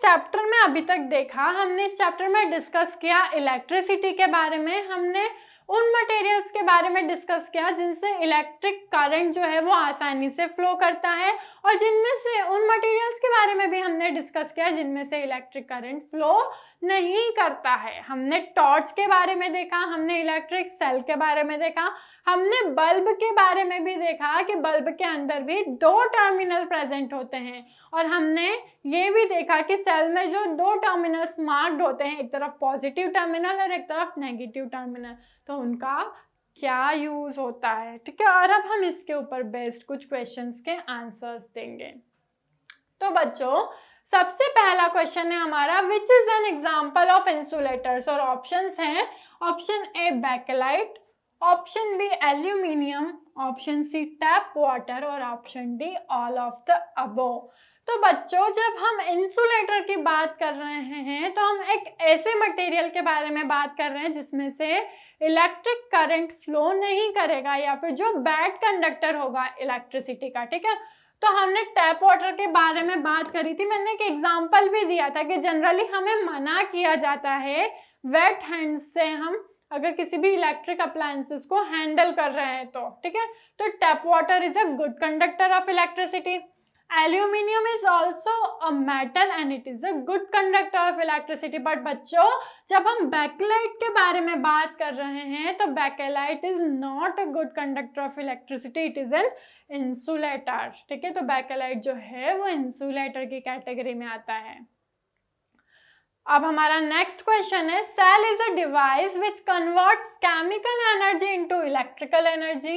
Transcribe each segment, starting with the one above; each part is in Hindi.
चैप्टर में अभी तक देखा, हमने इस चैप्टर में डिस्कस किया इलेक्ट्रिसिटी के बारे में, हमने उन मटेरियल्स के बारे में डिस्कस किया जिनसे इलेक्ट्रिक करंट जो है वो आसानी से फ्लो करता है, और जिनमें से उन मटेरियल्स के बारे में भी हमने डिस्कस किया जिनमें से इलेक्ट्रिक करंट फ्लो नहीं करता है। हमने टॉर्च के बारे में देखा, हमने इलेक्ट्रिक सेल के बारे में देखा, हमने बल्ब के बारे में भी देखा कि बल्ब के अंदर भी 2 टर्मिनल प्रेजेंट होते हैं, और हमने ये भी देखा कि सेल में जो 2 टर्मिनल्स मार्क्ड होते हैं, एक तरफ पॉजिटिव टर्मिनल और एक तरफ नेगेटिव टर्मिनल, तो उनका क्या यूज होता है। ठीक है, और अब हम इसके ऊपर बेस्ड कुछ क्वेश्चंस के आंसर्स देंगे। तो बच्चों, सबसे पहला क्वेश्चन है हमारा, which is an example of insulators, और ऑप्शंस हैं option A bakelite, option B aluminium, option C tap water और option D all of the above. तो बच्चों, जब हम इंसुलेटर की बात कर रहे हैं तो हम एक ऐसे मटेरियल के बारे में बात कर रहे हैं जिसमें से इलेक्ट्रिक करंट फ्लो नहीं करेगा, या फिर जो बैड कंडक्टर होगा इलेक्ट्रिसिटी का। ठीक है, तो हमने टैप वाटर के बारे में बात करी थी, मैंने एक एग्जांपल भी दिया था कि जनरली हमें मना किया जाता है वेट हैंड से हम अगर किसी भी इलेक्ट्रिक अप्लायंसेस को हैंडल कर रहे हैं तो। ठीक है, तो tap water is a good conductor of electricity. Aluminium is also a metal and it is a good conductor of electricity. But बच्चों, जब हम बैकेलाइट के बारे में बात कर रहे हैं तो Bakelite is not a good conductor of electricity, it is an insulator. ठीक है, तो बैकेलाइट जो है वो इंसुलेटर की कैटेगरी में आता है। अब हमारा नेक्स्ट क्वेश्चन है, cell is a device which converts chemical energy into electrical energy,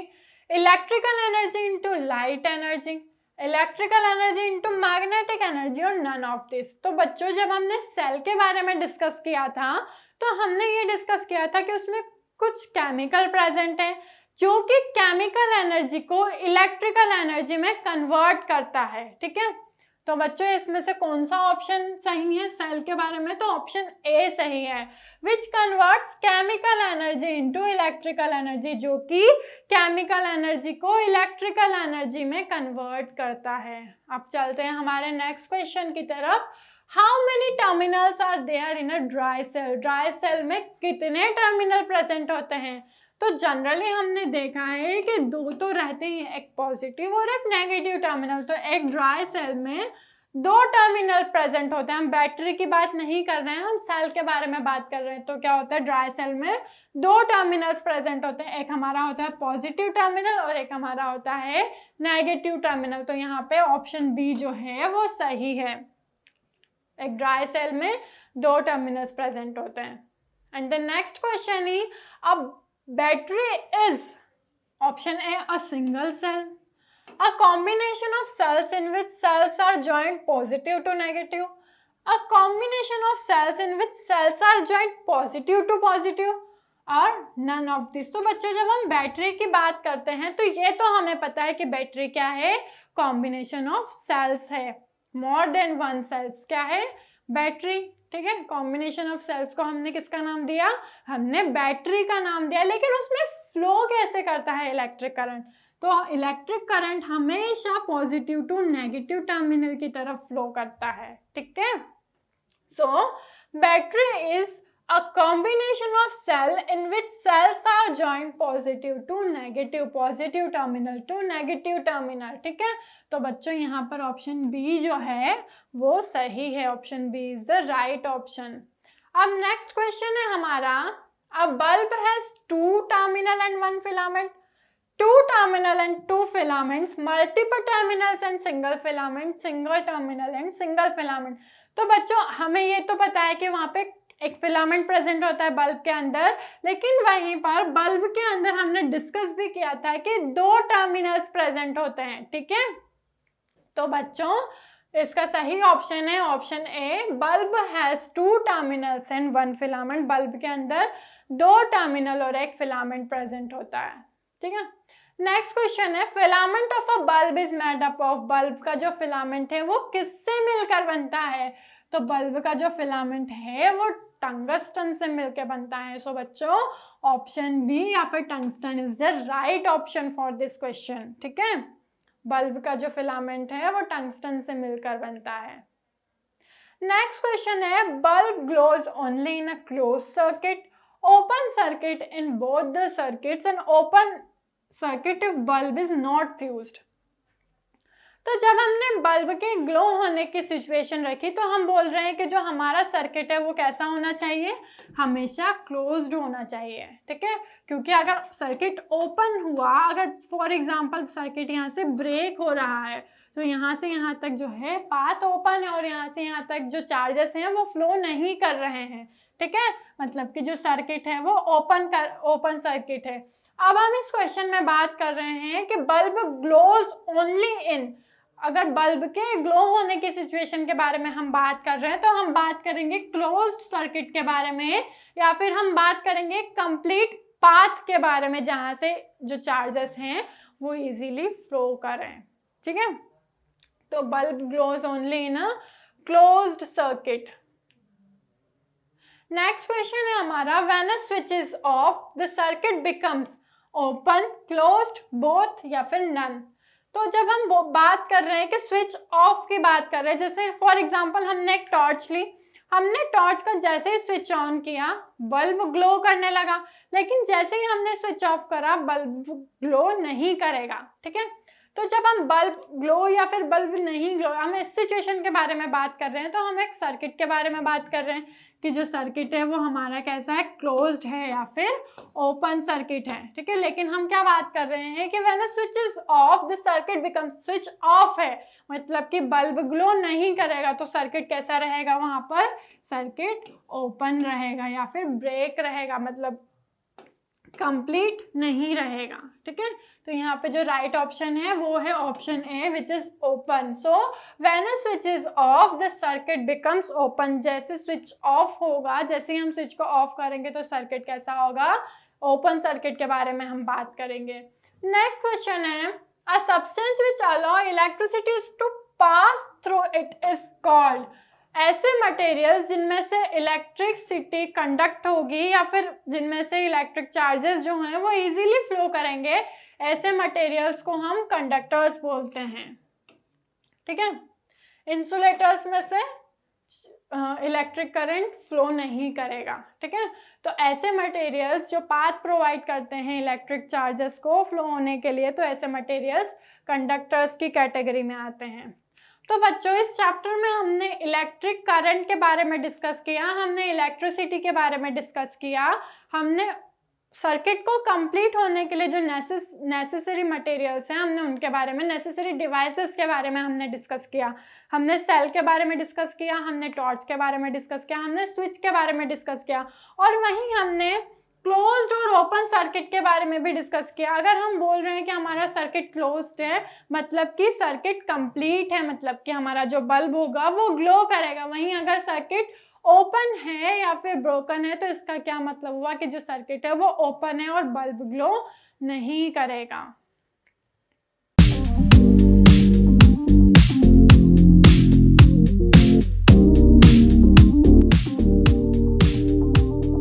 electrical energy into light energy, electrical energy into magnetic energy और नन ऑफ दिस। तो बच्चों, जब हमने सेल के बारे में डिस्कस किया था तो हमने ये डिस्कस किया था कि उसमें कुछ केमिकल प्रेजेंट है जो कि केमिकल एनर्जी को इलेक्ट्रिकल एनर्जी में कन्वर्ट करता है। ठीक है, तो बच्चों इसमें से कौन सा ऑप्शन सही है सेल के बारे में? तो ऑप्शन ए सही है, विच converts chemical energy into electrical energy, जो कि केमिकल एनर्जी को इलेक्ट्रिकल एनर्जी में कन्वर्ट करता है। अब चलते हैं हमारे नेक्स्ट क्वेश्चन की तरफ। How many terminals are there in a dry cell? Dry cell में कितने टर्मिनल प्रेजेंट होते हैं? तो जनरली हमने देखा है कि 2 तो रहते ही, एक पॉजिटिव और एक नेगेटिव टर्मिनल। तो एक ड्राई सेल में 2 टर्मिनल प्रेजेंट होते हैं। हम बैटरी की बात नहीं कर रहे हैं, हम सेल के बारे में बात कर रहे हैं। तो क्या होता है, ड्राई सेल में 2 टर्मिनल्स प्रेजेंट होते हैं, एक हमारा होता है पॉजिटिव टर्मिनल और एक हमारा होता है नेगेटिव टर्मिनल। तो यहाँ पे ऑप्शन बी जो है वो सही है, एक ड्राई सेल में 2 टर्मिनल्स प्रेजेंट होते हैं। And the next question is, अब battery is option A a single cell, a combination of cells in which cells are joined positive to negative, a combination of cells in which cells are joined positive to positive, और none of this। तो बच्चों, जब हम बैटरी की बात करते हैं तो ये तो हमें पता है कि बैटरी क्या है, कॉम्बिनेशन ऑफ सेल्स है, मोर देन 1 सेल्स क्या है, बैटरी। ठीक है, कॉम्बिनेशन ऑफ सेल्स को हमने किसका नाम दिया, हमने बैटरी का नाम दिया। लेकिन उसमें फ्लो कैसे करता है इलेक्ट्रिक करंट? तो इलेक्ट्रिक करंट हमेशा पॉजिटिव टू नेगेटिव टर्मिनल की तरफ फ्लो करता है। ठीक है, सो battery is a combination of cell in which cells are joined positive to negative, positive terminal to negative terminal। ठीक है, तो बच्चों यहाँ पर ऑप्शन बी जो है वो सही है, option B is the right option. अब नेक्स्ट क्वेश्चन है हमारा, a bulb has 2 terminal and 1 filament, 2 terminal and 2 filaments, multiple terminals and single filament, single terminal and single filament। तो बच्चों, हमें ये तो पता है कि वहाँ पे एक फिलामेंट प्रेजेंट होता है बल्ब के अंदर, लेकिन वहीं पर बल्ब के अंदर हमने डिस्कस भी किया था कि 2 टर्मिनल्स प्रेजेंट होते हैं। ठीक है, तो बच्चों इसका सही ऑप्शन है option A, bulb has 2 terminals and 1 filament. Bulb के अंदर 2 टर्मिनल और एक फिलामेंट प्रेजेंट होता है। ठीक है, नेक्स्ट क्वेश्चन है, filament of a bulb is made up of, bulb का जो फिलामेंट है वो किससे मिलकर बनता है? तो बल्ब का जो फिलामेंट है वो टंगस्टन से मिलकर बनता है। सो बच्चों, ऑप्शन बी या फिर tungsten is the right option for this question. ठीक है, बल्ब का जो फिलामेंट है वो टंगस्टन से मिलकर बनता है। नेक्स्ट क्वेश्चन है, bulb glows only in a close circuit, open circuit in both the circuits and open circuit if bulb is not fused. तो जब हमने बल्ब के ग्लो होने की सिचुएशन रखी तो हम बोल रहे हैं कि जो हमारा सर्किट है वो कैसा होना चाहिए, हमेशा क्लोज्ड होना चाहिए, ठीक है। क्योंकि अगर सर्किट ओपन हुआ, अगर फॉर एग्जांपल सर्किट यहाँ से ब्रेक हो रहा है तो यहाँ से यहाँ तक जो है पाथ ओपन है और यहाँ से यहाँ तक जो चार्जेस हैं वो फ्लो नहीं कर रहे हैं, ठीक है। मतलब कि जो सर्किट है वो ओपन सर्किट है। अब हम इस क्वेश्चन में बात कर रहे हैं कि बल्ब ग्लोज ओनली इन, अगर बल्ब के ग्लो होने की सिचुएशन के बारे में हम बात कर रहे हैं तो हम बात करेंगे क्लोज्ड सर्किट के बारे में, या फिर हम बात करेंगे कंप्लीट पाथ के बारे में जहां से जो चार्जेस हैं वो इजीली फ्लो करें, ठीक है। तो bulb glows only in a closed circuit. Next question है हमारा, when a switch is off the circuit becomes open, closed, both या फिर नन। तो जब हम बात कर रहे हैं कि स्विच ऑफ की बात कर रहे हैं, जैसे फॉर एग्जांपल हमने एक टॉर्च ली, हमने टॉर्च का जैसे ही स्विच ऑन किया बल्ब ग्लो करने लगा, लेकिन जैसे ही हमने स्विच ऑफ करा बल्ब ग्लो नहीं करेगा, ठीक है। तो जब हम बल्ब ग्लो या फिर बल्ब नहीं ग्लो, हम इस सिचुएशन के बारे में बात कर रहे हैं तो हम एक सर्किट के बारे में बात कर रहे हैं कि जो सर्किट है वो हमारा कैसा है, क्लोज्ड है या फिर ओपन सर्किट है, ठीक है। लेकिन हम क्या बात कर रहे हैं कि when a switch is off the circuit becomes, switch off है मतलब कि बल्ब ग्लो नहीं करेगा तो सर्किट कैसा रहेगा, वहां पर सर्किट ओपन रहेगा या फिर ब्रेक रहेगा, मतलब कंप्लीट नहीं रहेगा, ठीक है। तो यहाँ पे जो राइट ऑप्शन है वो है option A which is open. So when a switch is off the circuit becomes open, जैसे स्विच ऑफ होगा, जैसे ही हम स्विच को ऑफ करेंगे तो सर्किट कैसा होगा, ओपन सर्किट के बारे में हम बात करेंगे। नेक्स्ट क्वेश्चन है, a substance which allow electricity to pass through it is called, ऐसे मटेरियल जिनमें से इलेक्ट्रिसिटी कंडक्ट होगी या फिर जिनमें से इलेक्ट्रिक चार्जेस जो हैं वो इजीली फ्लो करेंगे, ऐसे मटेरियल्स को हम कंडक्टर्स बोलते हैं, ठीक है। इंसुलेटर्स में से इलेक्ट्रिक करंट फ्लो नहीं करेगा, ठीक है। तो ऐसे मटेरियल्स जो पाथ प्रोवाइड करते हैं इलेक्ट्रिक चार्जेस को फ्लो होने के लिए, तो ऐसे मटेरियल्स कंडक्टर्स की कैटेगरी में आते हैं। तो बच्चों इस चैप्टर में हमने इलेक्ट्रिक करंट के बारे में डिस्कस किया, हमने इलेक्ट्रिसिटी के बारे में डिस्कस किया, हमने सर्किट को कंप्लीट होने के लिए जो नेसेसरी मटेरियल्स हैं हमने उनके बारे में, नेसेसरी डिवाइसेस के बारे में हमने डिस्कस किया, हमने सेल के बारे में डिस्कस किया, हमने टॉर्च के बारे में डिस्कस किया, हमने स्विच के बारे में डिस्कस किया, और वहीं हमने क्लोज्ड और ओपन सर्किट के बारे में भी डिस्कस किया। अगर हम बोल रहे हैं कि हमारा सर्किट क्लोज्ड है मतलब कि सर्किट कंप्लीट है, मतलब कि हमारा जो बल्ब होगा वो ग्लो करेगा, वहीं अगर सर्किट ओपन है या फिर ब्रोकन है तो इसका क्या मतलब हुआ कि जो सर्किट है वो ओपन है और बल्ब ग्लो नहीं करेगा।